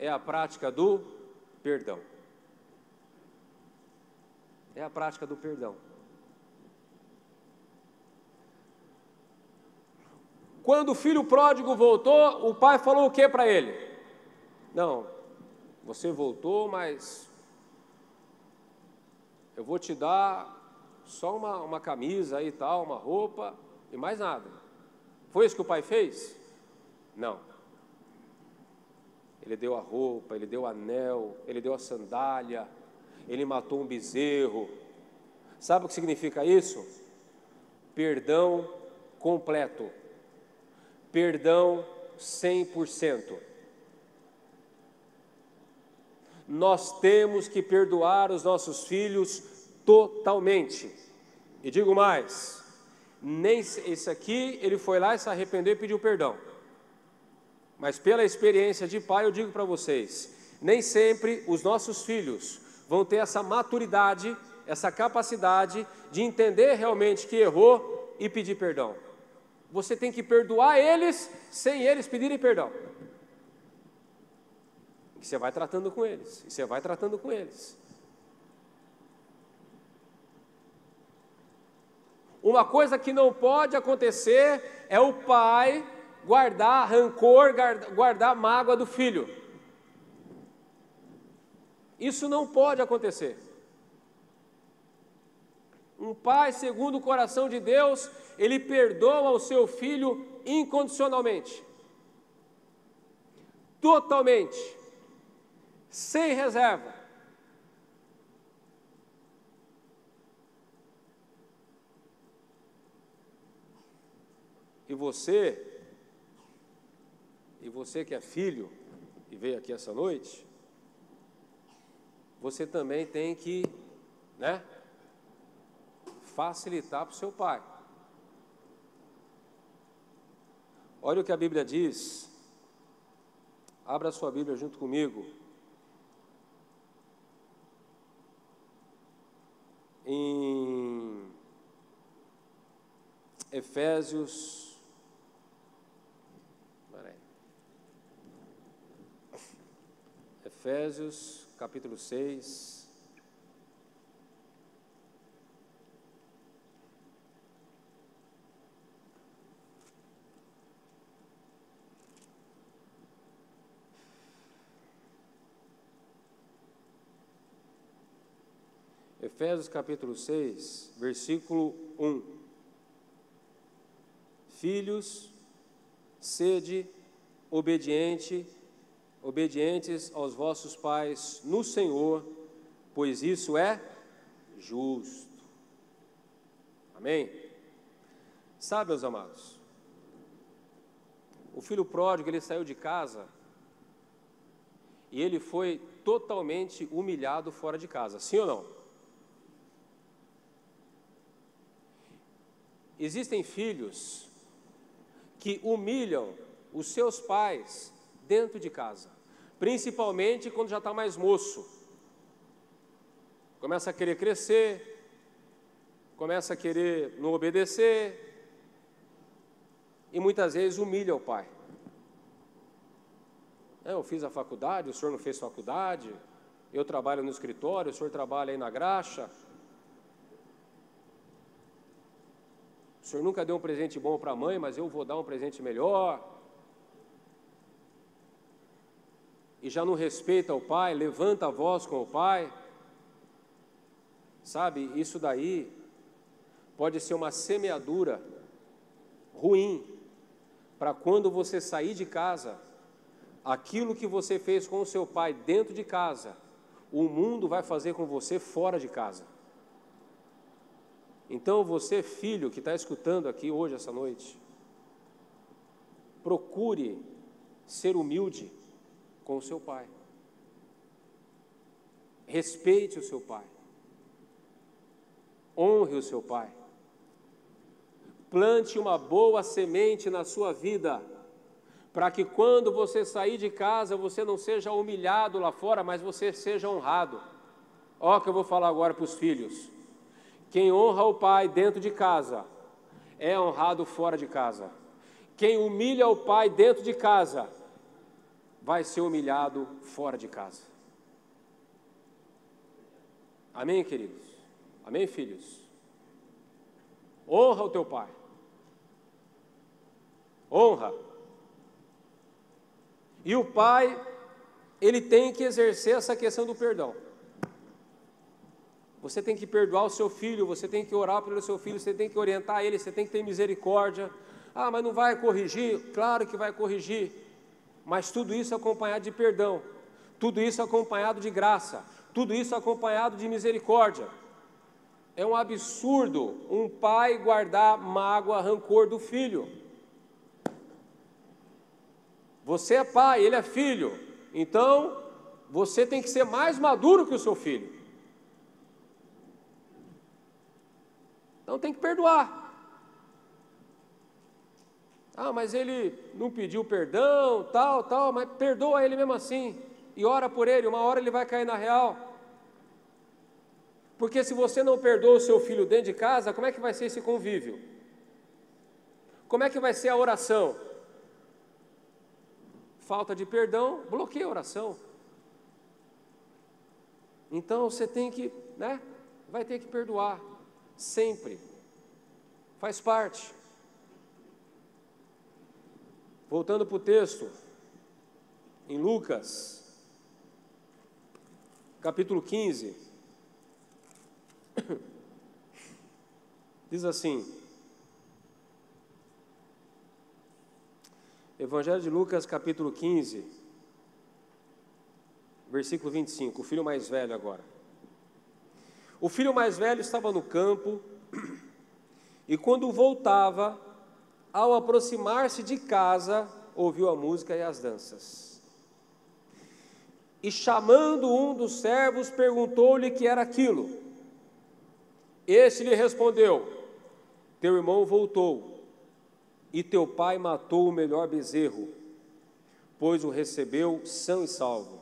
É a prática do perdão. É a prática do perdão. Quando o filho pródigo voltou, o pai falou o que para ele? Não, você voltou, mas eu vou te dar só uma camisa aí e tal, uma roupa e mais nada. Foi isso que o pai fez? Não. Ele deu a roupa, ele deu o anel, ele deu a sandália, ele matou um bezerro. Sabe o que significa isso? Perdão completo. Perdão 100%. Nós temos que perdoar os nossos filhos totalmente. E digo mais, nem esse aqui, ele foi lá e se arrependeu e pediu perdão. Mas pela experiência de pai, eu digo para vocês, nem sempre os nossos filhos vão ter essa maturidade, essa capacidade de entender realmente que errou e pedir perdão. Você tem que perdoar eles sem eles pedirem perdão. E você vai tratando com eles, e você vai tratando com eles. Uma coisa que não pode acontecer é o pai guardar rancor, guardar mágoa do filho. Isso não pode acontecer. Um pai, segundo o coração de Deus, ele perdoa o seu filho incondicionalmente, totalmente, sem reserva. E você que é filho e veio aqui essa noite, você também tem que, facilitar para o seu pai. Olha o que a Bíblia diz. Abra a sua Bíblia junto comigo. Em Efésios. Efésios, capítulo 6. Efésios capítulo 6, versículo 1. Filhos, sede obedientes aos vossos pais no Senhor, pois isso é justo. Amém? Sabe, meus amados, o filho pródigo, ele saiu de casa e ele foi totalmente humilhado fora de casa, sim ou não? Existem filhos que humilham os seus pais dentro de casa, principalmente quando já está mais moço. Começa a querer crescer, começa a querer não obedecer, e muitas vezes humilha o pai. Eu fiz a faculdade, o senhor não fez faculdade, eu trabalho no escritório, o senhor trabalha aí na graxa. O senhor nunca deu um presente bom para a mãe, mas eu vou dar um presente melhor. E já não respeita o pai, levanta a voz com o pai. Sabe, isso daí pode ser uma semeadura ruim para quando você sair de casa, aquilo que você fez com o seu pai dentro de casa, o mundo vai fazer com você fora de casa. Então você, filho, que está escutando aqui hoje, essa noite, procure ser humilde com o seu pai. Respeite o seu pai. Honre o seu pai. Plante uma boa semente na sua vida, para que quando você sair de casa, você não seja humilhado lá fora, mas você seja honrado. Olha o que eu vou falar agora para os filhos. Quem honra o pai dentro de casa, é honrado fora de casa. Quem humilha o pai dentro de casa, vai ser humilhado fora de casa. Amém, queridos? Amém, filhos? Honra o teu pai. Honra. E o pai, ele tem que exercer essa questão do perdão. Você tem que perdoar o seu filho, você tem que orar pelo seu filho, você tem que orientar ele, você tem que ter misericórdia. Ah, mas não vai corrigir? Claro que vai corrigir. Mas tudo isso acompanhado de perdão, tudo isso acompanhado de graça, tudo isso acompanhado de misericórdia. É um absurdo um pai guardar mágoa, rancor do filho. Você é pai, ele é filho, então você tem que ser mais maduro que o seu filho. Então tem que perdoar. Ah, mas ele não pediu perdão, tal, mas perdoa ele mesmo assim. E ora por ele, uma hora ele vai cair na real. Porque se você não perdoa o seu filho dentro de casa, como é que vai ser esse convívio? Como é que vai ser a oração? Falta de perdão bloqueia a oração. Então você tem que, vai ter que perdoar, sempre. Faz parte. Voltando para o texto, em Lucas, capítulo 15, diz assim, Evangelho de Lucas, capítulo 15, versículo 25, o filho mais velho agora. O filho mais velho estava no campo, e quando voltava, ao aproximar-se de casa, ouviu a música e as danças. E chamando um dos servos, perguntou-lhe que era aquilo. Este lhe respondeu: teu irmão voltou, e teu pai matou o melhor bezerro, pois o recebeu são e salvo.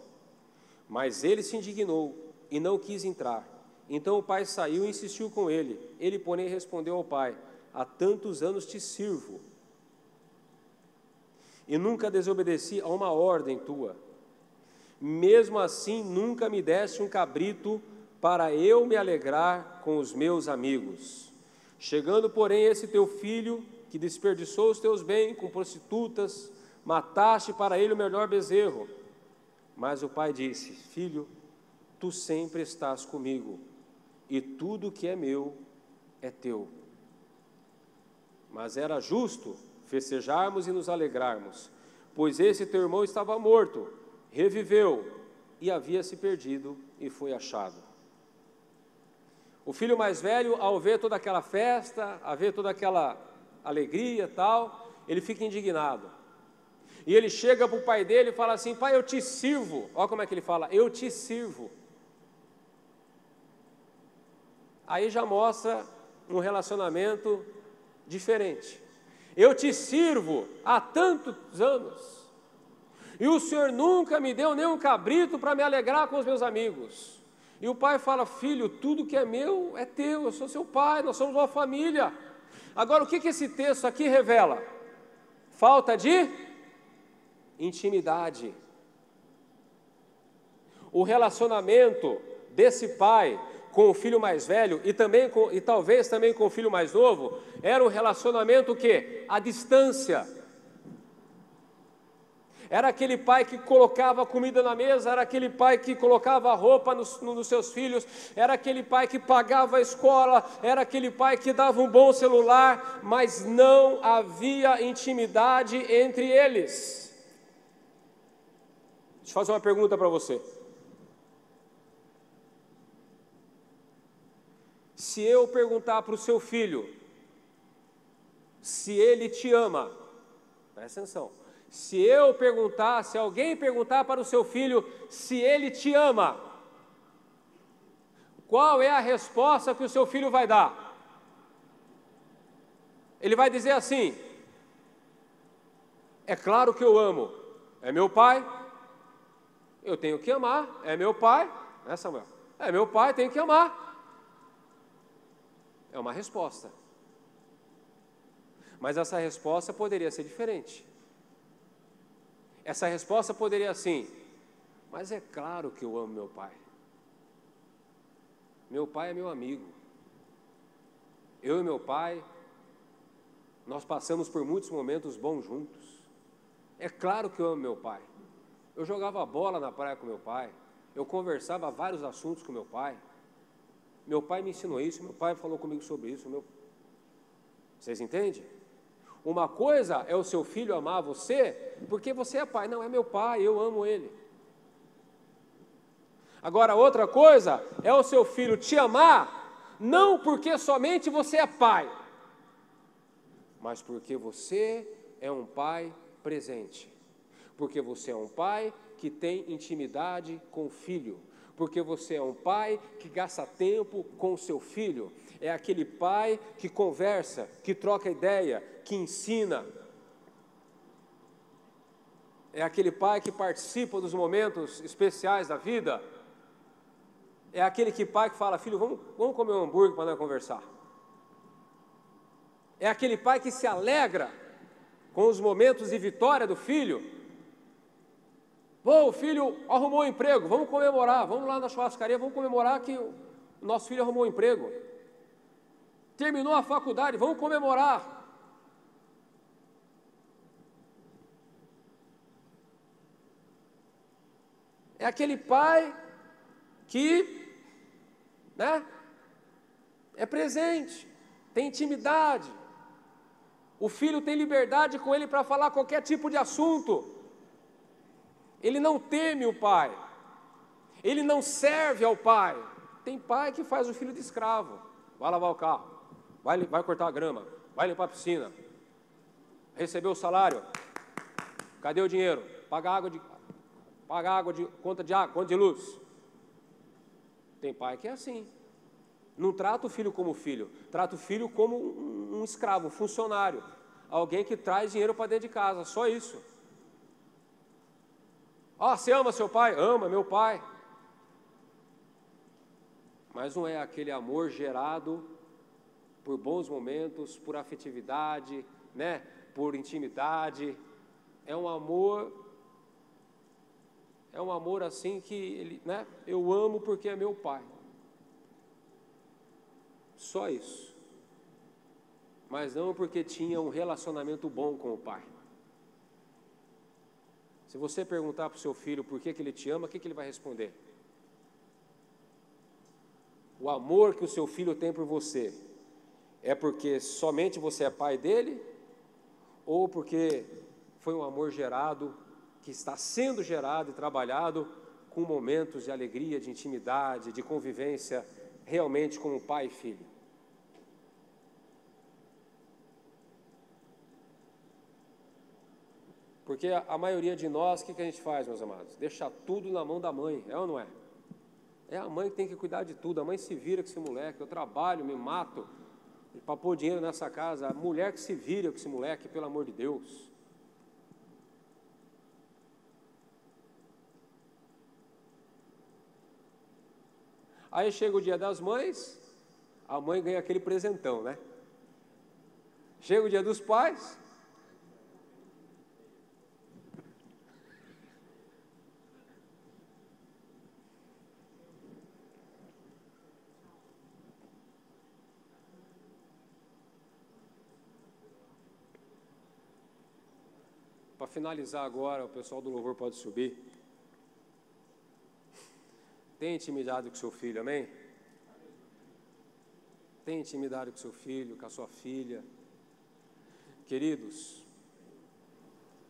Mas ele se indignou e não quis entrar. Então o pai saiu e insistiu com ele. Ele, porém, respondeu ao pai: há tantos anos te sirvo, e nunca desobedeci a uma ordem tua. Mesmo assim, nunca me deste um cabrito para eu me alegrar com os meus amigos. Chegando, porém, esse teu filho, que desperdiçou os teus bens com prostitutas, mataste para ele o melhor bezerro. Mas o pai disse: filho, tu sempre estás comigo, e tudo que é meu é teu. Mas era justo festejarmos e nos alegrarmos, pois esse teu irmão estava morto, reviveu, e havia se perdido e foi achado. O filho mais velho, ao ver toda aquela festa, a ver toda aquela alegria e tal, ele fica indignado. E ele chega para o pai dele e fala assim: pai, eu te sirvo. Olha como é que ele fala: eu te sirvo. Aí já mostra um relacionamento diferente. Eu te sirvo há tantos anos, e o Senhor nunca me deu nem um cabrito para me alegrar com os meus amigos. E o pai fala: filho, tudo que é meu é teu, eu sou seu pai, nós somos uma família. Agora, o que esse texto aqui revela? Falta de intimidade. O relacionamento desse pai com o filho mais velho e talvez também com o filho mais novo era um relacionamento que à distância. Era aquele pai que colocava comida na mesa, era aquele pai que colocava roupa nos seus filhos, era aquele pai que pagava a escola, era aquele pai que dava um bom celular, mas não havia intimidade entre eles. Deixa eu fazer uma pergunta para você. Se eu perguntar para o seu filho se ele te ama, presta atenção, se alguém perguntar para o seu filho se ele te ama, qual é a resposta que o seu filho vai dar? Ele vai dizer assim: é claro que eu amo, é meu pai, eu tenho que amar, é meu pai, né, Samuel? É meu pai, tenho que amar. É uma resposta. Mas essa resposta poderia ser diferente. Essa resposta poderia assim: mas é claro que eu amo meu pai. Meu pai é meu amigo. Eu e meu pai, nós passamos por muitos momentos bons juntos. É claro que eu amo meu pai. Eu jogava bola na praia com meu pai. Eu conversava vários assuntos com meu pai. Meu pai me ensinou isso, meu pai falou comigo sobre isso. Vocês entendem? Uma coisa é o seu filho amar você porque você é pai. Não, é meu pai, eu amo ele. Agora, outra coisa é o seu filho te amar, não porque somente você é pai, mas porque você é um pai presente. Porque você é um pai que tem intimidade com o filho. Porque você é um pai que gasta tempo com o seu filho. É aquele pai que conversa, que troca ideia, que ensina. É aquele pai que participa dos momentos especiais da vida. é aquele pai que fala, filho, vamos comer um hambúrguer para nós conversar. É aquele pai que se alegra com os momentos de vitória do filho. O filho arrumou um emprego, vamos comemorar, vamos lá na churrascaria, vamos comemorar que o nosso filho arrumou um emprego. Terminou a faculdade, vamos comemorar. É aquele pai que, é presente, tem intimidade. O filho tem liberdade com ele para falar qualquer tipo de assunto. Ele não teme o pai. Ele não serve ao pai. Tem pai que faz o filho de escravo. Vai lavar o carro, vai cortar a grama, vai limpar a piscina. Recebeu o salário. Cadê o dinheiro? Paga água conta de água, conta de luz. Tem pai que é assim. Não trata o filho como filho, trata o filho como um escravo, um funcionário, alguém que traz dinheiro para dentro de casa, só isso. Você ama seu pai? Ama meu pai. Mas não é aquele amor gerado por bons momentos, por afetividade, por intimidade. É um amor assim que ele, eu amo porque é meu pai. Só isso. Mas não porque tinha um relacionamento bom com o pai. Se você perguntar para o seu filho por que ele te ama, o que ele vai responder? O amor que o seu filho tem por você é porque somente você é pai dele? Ou porque foi um amor gerado, que está sendo gerado e trabalhado com momentos de alegria, de intimidade, de convivência, realmente como pai e filho? Porque a maioria de nós, o que a gente faz, meus amados? Deixa tudo na mão da mãe, é ou não é? É a mãe que tem que cuidar de tudo, a mãe se vira com esse moleque, eu trabalho, me mato para pôr dinheiro nessa casa, a mulher que se vira com esse moleque, pelo amor de Deus. Aí chega o dia das mães, a mãe ganha aquele presentão, Chega o dia dos pais, para finalizar agora, o pessoal do louvor pode subir. Tem intimidade com seu filho, amém? Tem intimidade com seu filho, com a sua filha. Queridos,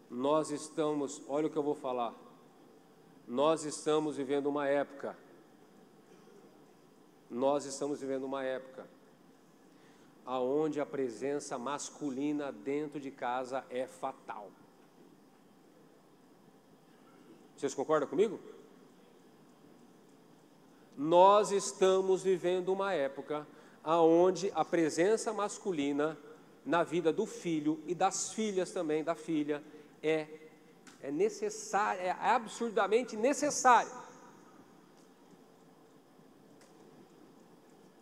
nós estamos, olha o que eu vou falar, nós estamos vivendo uma época aonde a presença masculina dentro de casa é fatal. Vocês concordam comigo? Nós estamos vivendo uma época aonde a presença masculina na vida do filho e das filhas também, da filha, é necessária, é absurdamente necessária.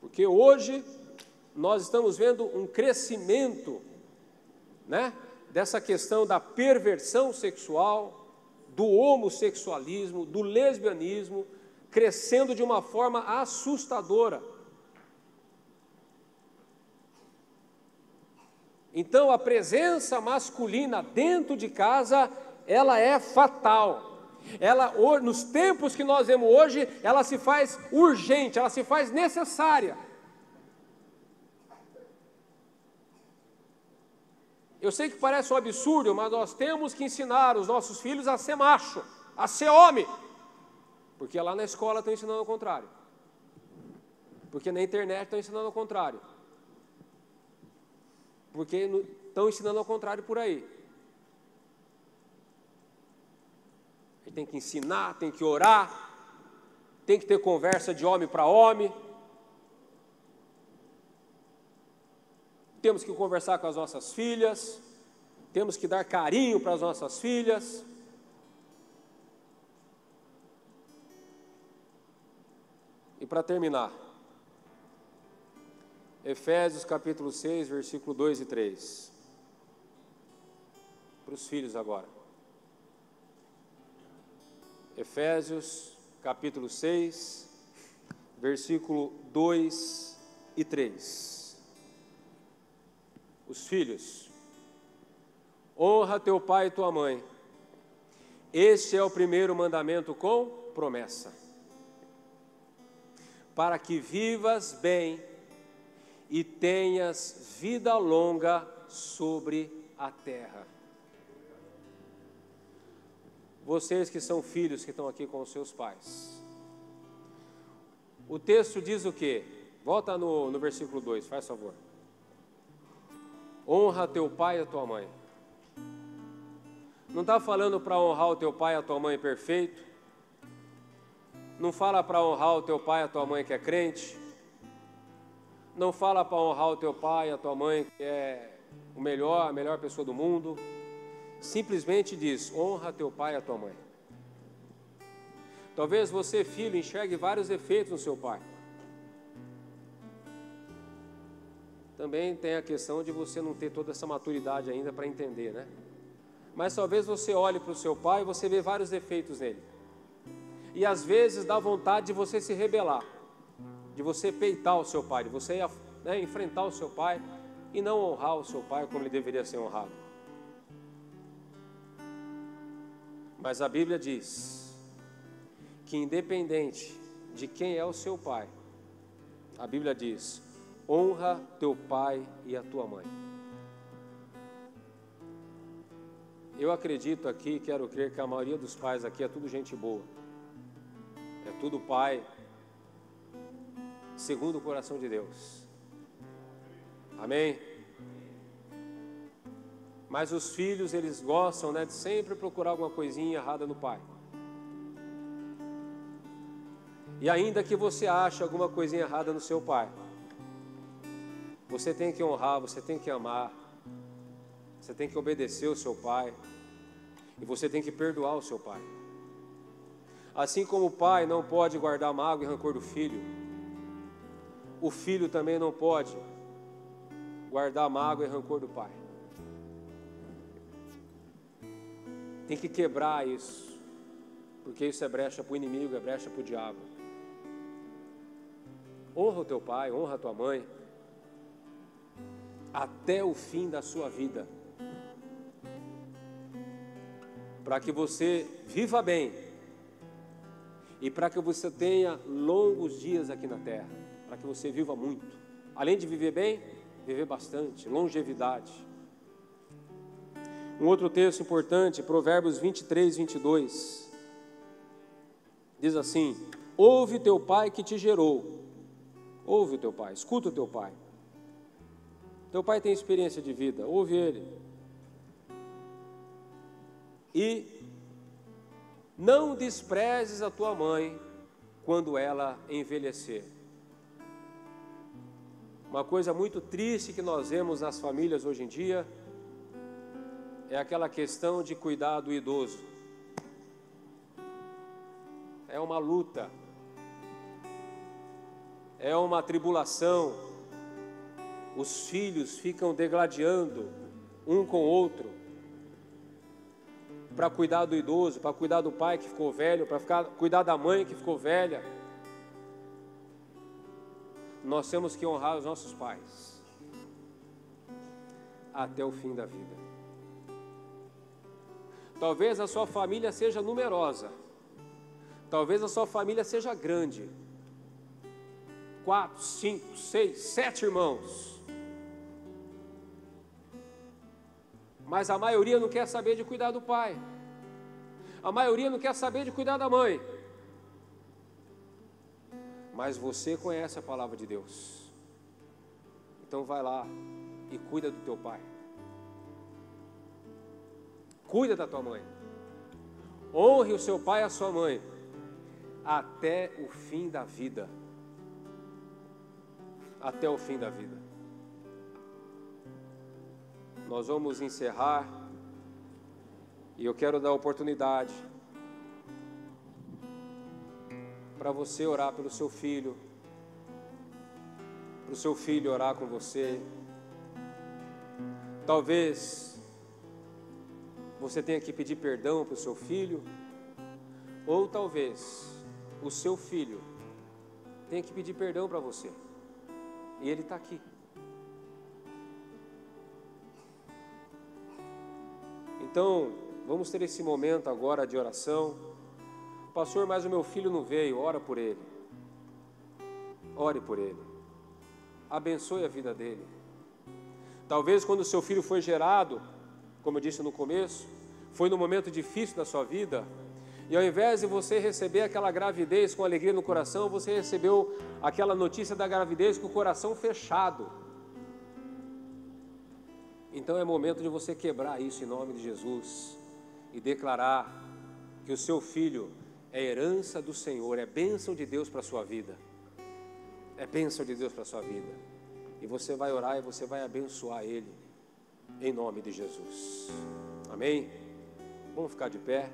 Porque hoje nós estamos vendo um crescimento, dessa questão da perversão sexual, do homossexualismo, do lesbianismo, crescendo de uma forma assustadora. Então, a presença masculina dentro de casa, ela é fatal. Ela, nos tempos que nós vemos hoje, ela se faz urgente, ela se faz necessária. Eu sei que parece um absurdo, mas nós temos que ensinar os nossos filhos a ser macho, a ser homem. Porque lá na escola estão ensinando o contrário. Porque na internet estão ensinando o contrário. Porque estão ensinando ao contrário por aí. A gente tem que ensinar, tem que orar, tem que ter conversa de homem para homem. Temos que conversar com as nossas filhas, temos que dar carinho para as nossas filhas. E para terminar, Efésios capítulo 6, versículo 2 e 3. Para os filhos agora. Efésios capítulo 6, versículo 2 e 3. Os filhos. Honra teu pai e tua mãe. Este é o primeiro mandamento com promessa, para que vivas bem e tenhas vida longa sobre a terra. Vocês que são filhos que estão aqui com os seus pais. O texto diz o quê? Volta no versículo 2, faz favor. Honra teu pai e a tua mãe. Não está falando para honrar o teu pai e a tua mãe perfeito. Não fala para honrar o teu pai e a tua mãe que é crente. Não fala para honrar o teu pai e a tua mãe que é a melhor pessoa do mundo. Simplesmente diz, honra teu pai e a tua mãe. Talvez você, filho, enxergue vários defeitos no seu pai. Também tem a questão de você não ter toda essa maturidade ainda para entender, né? Mas talvez você olhe para o seu pai e você vê vários defeitos nele. E às vezes dá vontade de você se rebelar, de você peitar o seu pai, de você enfrentar o seu pai e não honrar o seu pai como ele deveria ser honrado. Mas a Bíblia diz que independente de quem é o seu pai, a Bíblia diz, honra teu pai e a tua mãe. Eu acredito aqui, quero crer que a maioria dos pais aqui é tudo gente boa. É tudo pai segundo o coração de Deus. Amém? Mas os filhos, eles gostam, de sempre procurar alguma coisinha errada no pai. E ainda que você ache alguma coisinha errada no seu pai, você tem que honrar, você tem que amar, você tem que obedecer o seu pai. E você tem que perdoar o seu pai. Assim como o pai não pode guardar mágoa e rancor do filho, o filho também não pode guardar mágoa e rancor do pai. Tem que quebrar isso, porque isso é brecha para o inimigo, é brecha para o diabo. Honra o teu pai, honra a tua mãe, até o fim da sua vida, para que você viva bem e para que você tenha longos dias aqui na terra, para que você viva muito. Além de viver bem, viver bastante, longevidade. Um outro texto importante, Provérbios 23, 22, diz assim, ouve teu pai que te gerou, ouve o teu pai, escuta o teu pai. Teu pai tem experiência de vida, ouve ele. E não desprezes a tua mãe quando ela envelhecer. Uma coisa muito triste que nós vemos nas famílias hoje em dia é aquela questão de cuidar do idoso. É uma luta, é uma tribulação. Os filhos ficam degladiando um com o outro para cuidar do idoso, para cuidar do pai que ficou velho, para cuidar da mãe que ficou velha. Nós temos que honrar os nossos pais até o fim da vida. Talvez a sua família seja numerosa, talvez a sua família seja grande, 4, 5, 6, 7 irmãos, mas a maioria não quer saber de cuidar do pai, a maioria não quer saber de cuidar da mãe. Mas você conhece a palavra de Deus, então vai lá e cuida do teu pai, cuida da tua mãe, honre o seu pai e a sua mãe até o fim da vida, até o fim da vida. Nós vamos encerrar e eu quero dar oportunidade para você orar pelo seu filho, para o seu filho orar com você. Talvez você tenha que pedir perdão para o seu filho, ou talvez o seu filho tenha que pedir perdão para você, e ele está aqui. Então, vamos ter esse momento agora de oração. Pastor, mas o meu filho não veio. Ora por ele. Ore por ele. Abençoe a vida dele. Talvez quando o seu filho foi gerado, como eu disse no começo, foi num momento difícil da sua vida, e ao invés de você receber aquela gravidez com alegria no coração, você recebeu aquela notícia da gravidez com o coração fechado. Então é momento de você quebrar isso em nome de Jesus e declarar que o seu filho é herança do Senhor, é bênção de Deus para a sua vida. É bênção de Deus para a sua vida. E você vai orar e você vai abençoar ele em nome de Jesus. Amém? Vamos ficar de pé.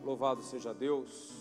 Louvado seja Deus.